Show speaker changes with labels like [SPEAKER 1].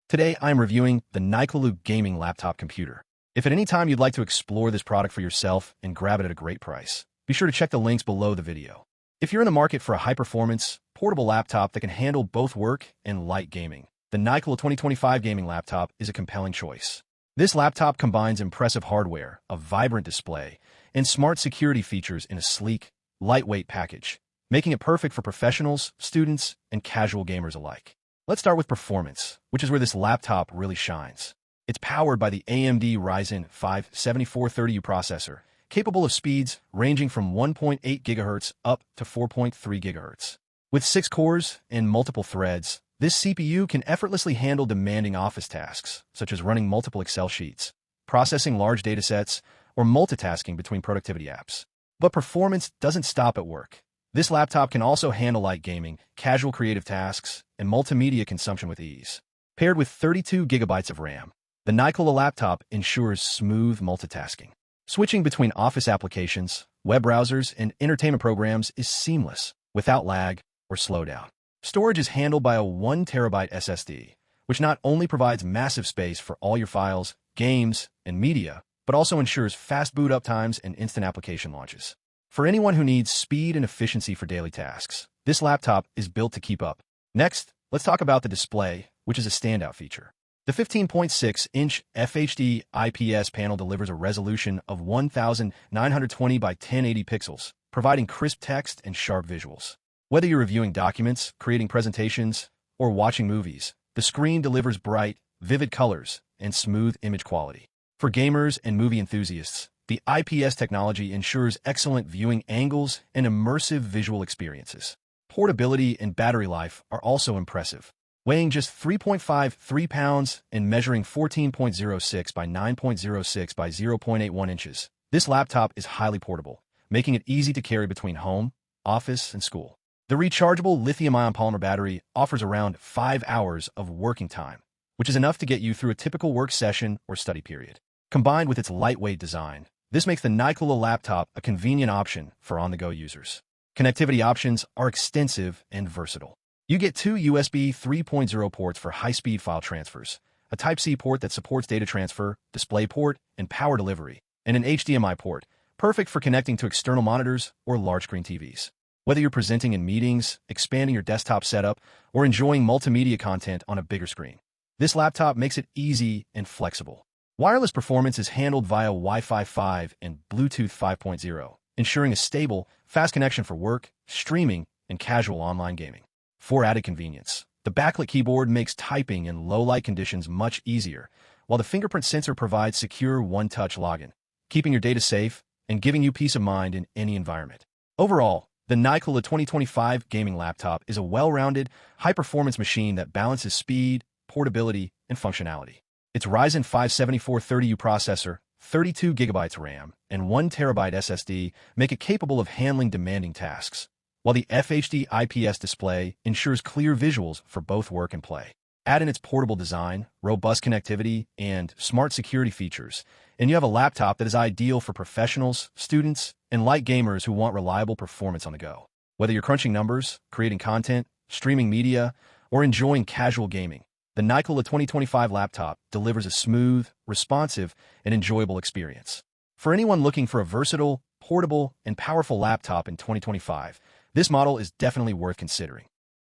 [SPEAKER 1] Today, I'm reviewing the NAIKLULU gaming laptop computer. If at any time you'd like to explore this product for yourself and grab it at a great price, be sure to check the links below the video. If you're in the market for a high-performance, portable laptop that can handle both work and light gaming, the NAIKLULU 2025 gaming laptop is a compelling choice. This laptop combines impressive hardware, a vibrant display, and smart security features in a sleek, lightweight package, making it perfect for professionals, students, and casual gamers alike. Let's start with performance, which is where this laptop really shines. It's powered by the AMD Ryzen 5 7430U processor, capable of speeds ranging from 1.8 GHz up to 4.3 GHz. With 6 cores and multiple threads, this CPU can effortlessly handle demanding office tasks, such as running multiple Excel sheets, processing large datasets, or multitasking between productivity apps. But performance doesn't stop at work. This laptop can also handle light gaming, casual creative tasks, and multimedia consumption with ease. Paired with 32 GB of RAM, the NAIKLULU laptop ensures smooth multitasking. Switching between office applications, web browsers, and entertainment programs is seamless, without lag or slowdown. Storage is handled by a 1TB SSD, which not only provides massive space for all your files, games, and media, but also ensures fast boot up times and instant application launches. For anyone who needs speed and efficiency for daily tasks, this laptop is built to keep up. Next, let's talk about the display, which is a standout feature. The 15.6-inch FHD IPS panel delivers a resolution of 1920 by 1080 pixels, providing crisp text and sharp visuals. Whether you're reviewing documents, creating presentations, or watching movies, the screen delivers bright, vivid colors and smooth image quality. For gamers and movie enthusiasts, the IPS technology ensures excellent viewing angles and immersive visual experiences. Portability and battery life are also impressive. Weighing just 3.53 pounds and measuring 14.06 by 9.06 by 0.81 inches, this laptop is highly portable, making it easy to carry between home, office, and school. The rechargeable lithium-ion polymer battery offers around 5 hours of working time, which is enough to get you through a typical work session or study period. Combined with its lightweight design, this makes the NAIKLULU laptop a convenient option for on-the-go users. Connectivity options are extensive and versatile. You get 2 USB 3.0 ports for high-speed file transfers, a Type-C port that supports data transfer, DisplayPort, and power delivery, and an HDMI port, perfect for connecting to external monitors or large-screen TVs. Whether you're presenting in meetings, expanding your desktop setup, or enjoying multimedia content on a bigger screen, this laptop makes it easy and flexible. Wireless performance is handled via Wi-Fi 5 and Bluetooth 5.0, ensuring a stable, fast connection for work, streaming, and casual online gaming. For added convenience, the Backlit keyboard makes typing in low-light conditions much easier, while the fingerprint sensor provides secure one-touch login, keeping your data safe and giving you peace of mind in any environment. Overall, the NAIKLULU 2025 gaming laptop is a well-rounded, high-performance machine that balances speed, portability, and functionality. Its Ryzen 5 7430U processor, 32 GB RAM, and 1TB SSD make it capable of handling demanding tasks, while the FHD IPS display ensures clear visuals for both work and play. Add in its portable design, robust connectivity, and smart security features, and you have a laptop that is ideal for professionals, students, and light gamers who want reliable performance on the go. Whether you're crunching numbers, creating content, streaming media, or enjoying casual gaming, the NAIKLULU 2025 laptop delivers a smooth, responsive, and enjoyable experience. For anyone looking for a versatile, portable, and powerful laptop in 2025, this model is definitely worth considering.